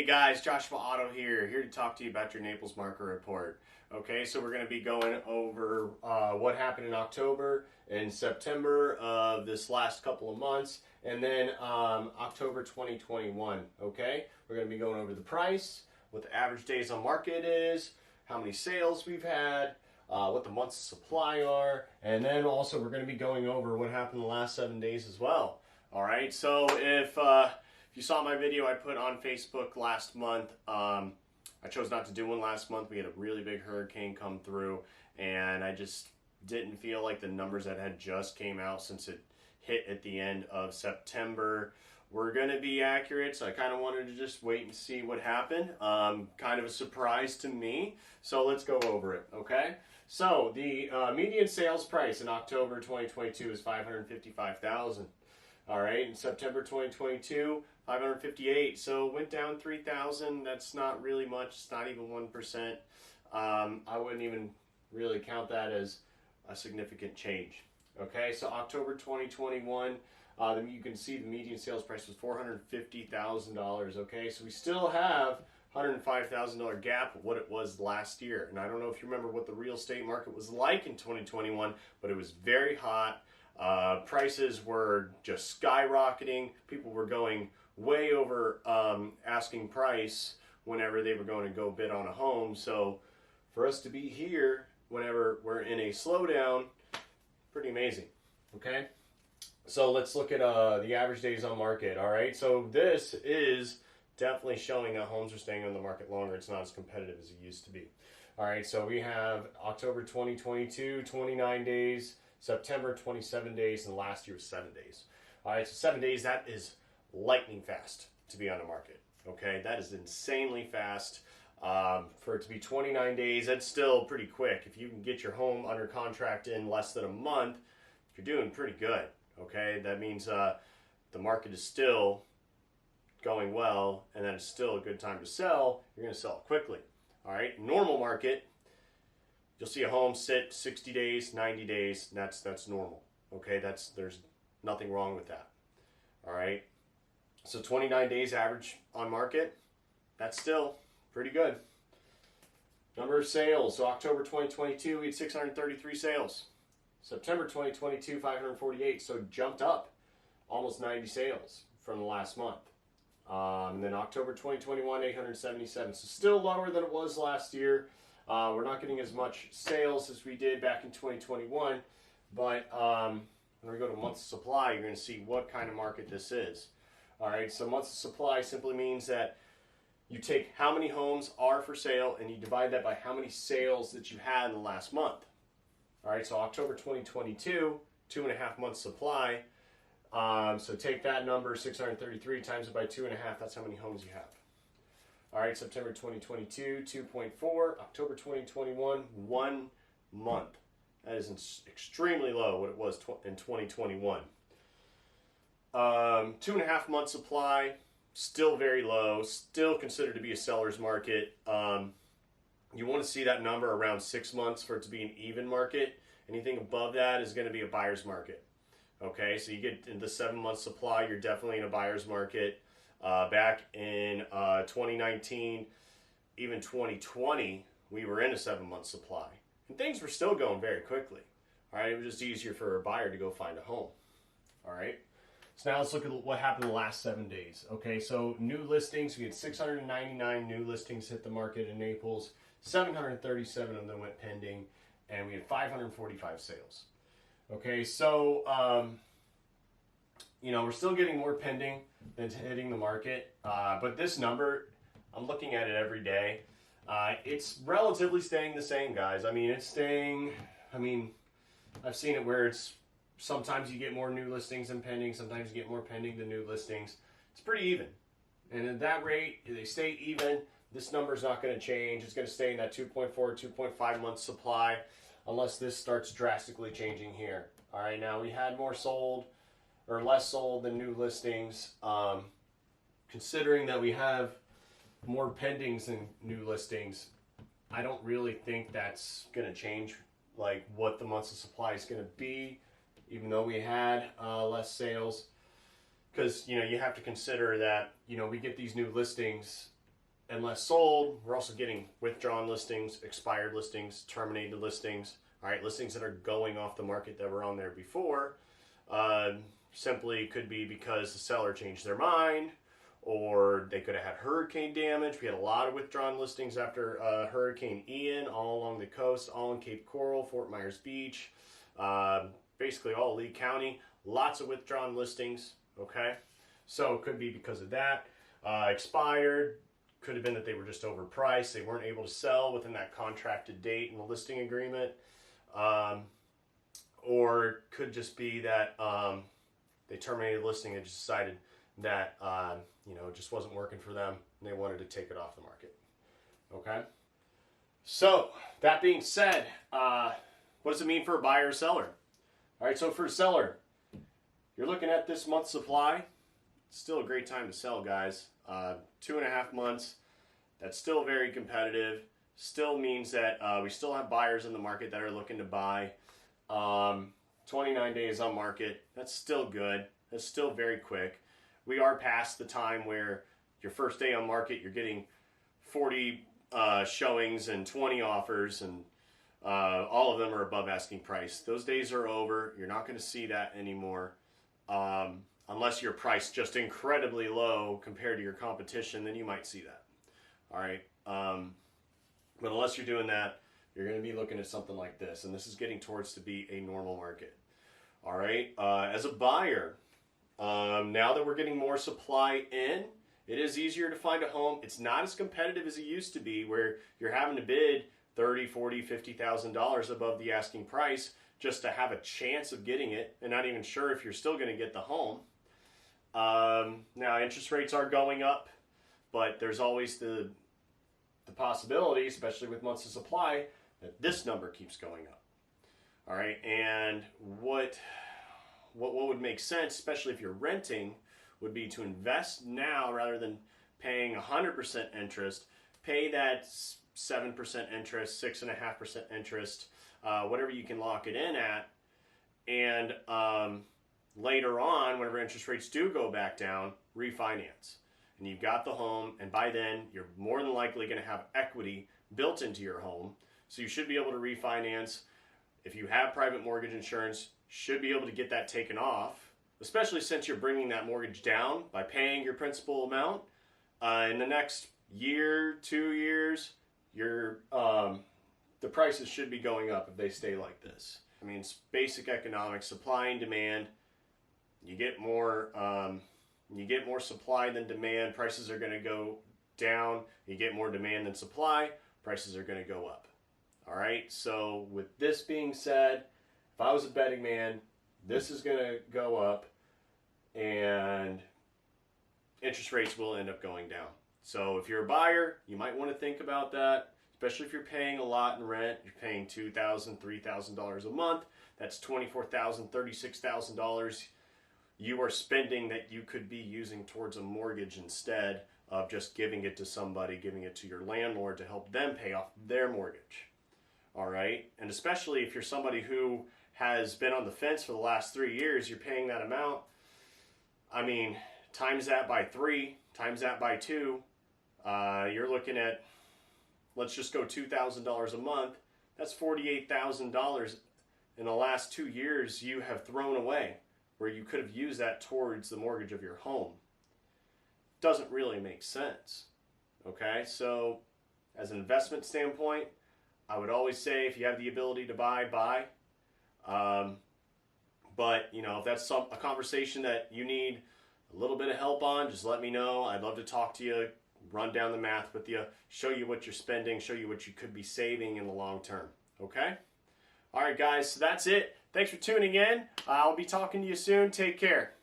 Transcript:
Hey guys, Joshua Otto here to talk to you about your Naples market report. Okay, so we're going to be going over what happened in October and September of this last couple of months, and then October 2021. Okay, we're going to be going over the price, what the average days on market is, how many sales we've had, what the months of supply are, and then also we're going to be going over what happened the last 7 days as well. All right, so if you saw my video I put on Facebook last month, I chose not to do one last month. We had a really big hurricane come through, and I just didn't feel like the numbers that had just came out since it hit at the end of September were going to be accurate. So I kind of wanted to just wait and see what happened. Kind of a surprise to me. So let's go over it, okay? So the median sales price in October 2022 is $555,000. All right, in September 2022, 558. So it went down 3,000. That's not really much. It's not even 1%. I wouldn't even really count that as a significant change. Okay, so October 2021, you can see the median sales price was $450,000. Okay, so we still have $105,000 gap of what it was last year. And I don't know if you remember what the real estate market was like in 2021, but it was very hot. Prices were just skyrocketing. People were going way over asking price whenever they were going to go bid on a home. So for us to be here whenever we're in a slowdown, pretty amazing. Okay, so let's look at the average days on market. All right, so this is definitely showing that homes are staying on the market longer. It's not as competitive as it used to be. All right, so we have October 2022, 29 days. September, 27 days, and last year was 7 days. All right, so 7 days, that is lightning fast to be on the market. Okay, that is insanely fast. For it to be 29 days, that's still pretty quick. If you can get your home under contract in less than a month, you're doing pretty good. Okay, that means the market is still going well, and then it's still a good time to sell. You're going to sell it quickly. All right, normal market, you'll see a home sit 60 days, 90 days, and that's normal. Okay, there's nothing wrong with that. All right, so 29 days average on market, that's still pretty good. Number of sales, so October 2022, we had 633 sales. September 2022, 548, so jumped up almost 90 sales from the last month. And then October 2021, 877, so still lower than it was last year. We're not getting as much sales as we did back in 2021, but when we go to months of supply, you're going to see what kind of market this is. All right, so months of supply simply means that you take how many homes are for sale and you divide that by how many sales that you had in the last month. All right, so October 2022, 2.5 months supply. So take that number, 633, times it by 2.5, that's how many homes you have. All right, September 2022, 2.4. October 2021, 1 month. That is extremely low, what it was in 2021. 2.5 month supply, still very low, still considered to be a seller's market. You want to see that number around 6 months for it to be an even market. Anything above that is going to be a buyer's market. Okay, so you get into 7 month supply, you're definitely in a buyer's market. Back in 2019, even 2020, we were in a 7 month supply. And things were still going very quickly. All right, it was just easier for a buyer to go find a home. All right, so now let's look at what happened the last 7 days. Okay, so new listings, we had 699 new listings hit the market in Naples, 737 of them went pending, and we had 545 sales. Okay, so we're still getting more pending than hitting the market, but this number, I'm looking at it every day. It's relatively staying the same, guys. I mean, it's staying, I've seen it where it's sometimes you get more new listings than pending, sometimes you get more pending than new listings. It's pretty even. And at that rate, if they stay even, this number's not going to change. It's going to stay in that 2.4, 2.5 month supply unless this starts drastically changing here. All right, now we had more sold or less sold than new listings. Considering that we have more pendings than new listings, I don't really think that's going to change like what the months of supply is going to be, even though we had less sales. Because you have to consider that we get these new listings and less sold. We're also getting withdrawn listings, expired listings, terminated listings. All right, listings that are going off the market that were on there before. Simply could be because the seller changed their mind, or they could have had hurricane damage. We had a lot of withdrawn listings after Hurricane Ian, all along the coast, all in Cape Coral, Fort Myers Beach, basically all Lee County. Lots of withdrawn listings, okay? So it could be because of that. Expired, could have been that they were just overpriced. They weren't able to sell within that contracted date in the listing agreement. Or could just be that they terminated the listing and just decided that it just wasn't working for them and they wanted to take it off the market. Okay? So, that being said, what does it mean for a buyer or seller? All right, so for a seller, you're looking at this month's supply. It's still a great time to sell, guys. 2.5 months. That's still very competitive. Still means that we still have buyers in the market that are looking to buy. 29 days on market. That's still good. That's still very quick. We are past the time where your first day on market, you're getting 40 showings and 20 offers, and all of them are above asking price. Those days are over. You're not going to see that anymore. Unless you're priced just incredibly low compared to your competition, then you might see that. All right. But unless you're doing that, you're going to be looking at something like this. And this is getting towards to be a normal market. All right. As a buyer, now that we're getting more supply in, it is easier to find a home. It's not as competitive as it used to be, where you're having to bid $30,000, $40,000, $50,000 above the asking price just to have a chance of getting it, and not even sure if you're still going to get the home. Now, interest rates are going up, but there's always the possibility, especially with months of supply, that this number keeps going up. All right, and what would make sense, especially if you're renting, would be to invest now rather than paying 100% interest. Pay that 7% interest, 6.5% interest, whatever you can lock it in at, and later on, whenever interest rates do go back down, refinance. And you've got the home, and by then, you're more than likely going to have equity built into your home, so you should be able to refinance. If you have private mortgage insurance, should be able to get that taken off, especially since you're bringing that mortgage down by paying your principal amount. In the next year, 2 years, the prices should be going up if they stay like this. I mean, it's basic economics, supply and demand. You get more supply than demand, prices are going to go down. You get more demand than supply, prices are going to go up. All right, so with this being said, if I was a betting man, this is going to go up and interest rates will end up going down. So if you're a buyer, you might want to think about that, especially if you're paying a lot in rent. You're paying $2,000, $3,000 a month. That's $24,000, $36,000 you are spending that you could be using towards a mortgage instead of just giving it to somebody, giving it to your landlord to help them pay off their mortgage. All right, and especially if you're somebody who has been on the fence for the last 3 years, you're paying that amount. I mean, times that by 3, times that by 2, you're looking at, let's just go $2,000 a month. That's $48,000 in the last 2 years you have thrown away, where you could have used that towards the mortgage of your home. Doesn't really make sense. Okay, so as an investment standpoint, I would always say if you have the ability to buy. But, if that's a conversation that you need a little bit of help on, just let me know. I'd love to talk to you, run down the math with you, show you what you're spending, show you what you could be saving in the long term. Okay? All right, guys, so that's it. Thanks for tuning in. I'll be talking to you soon. Take care.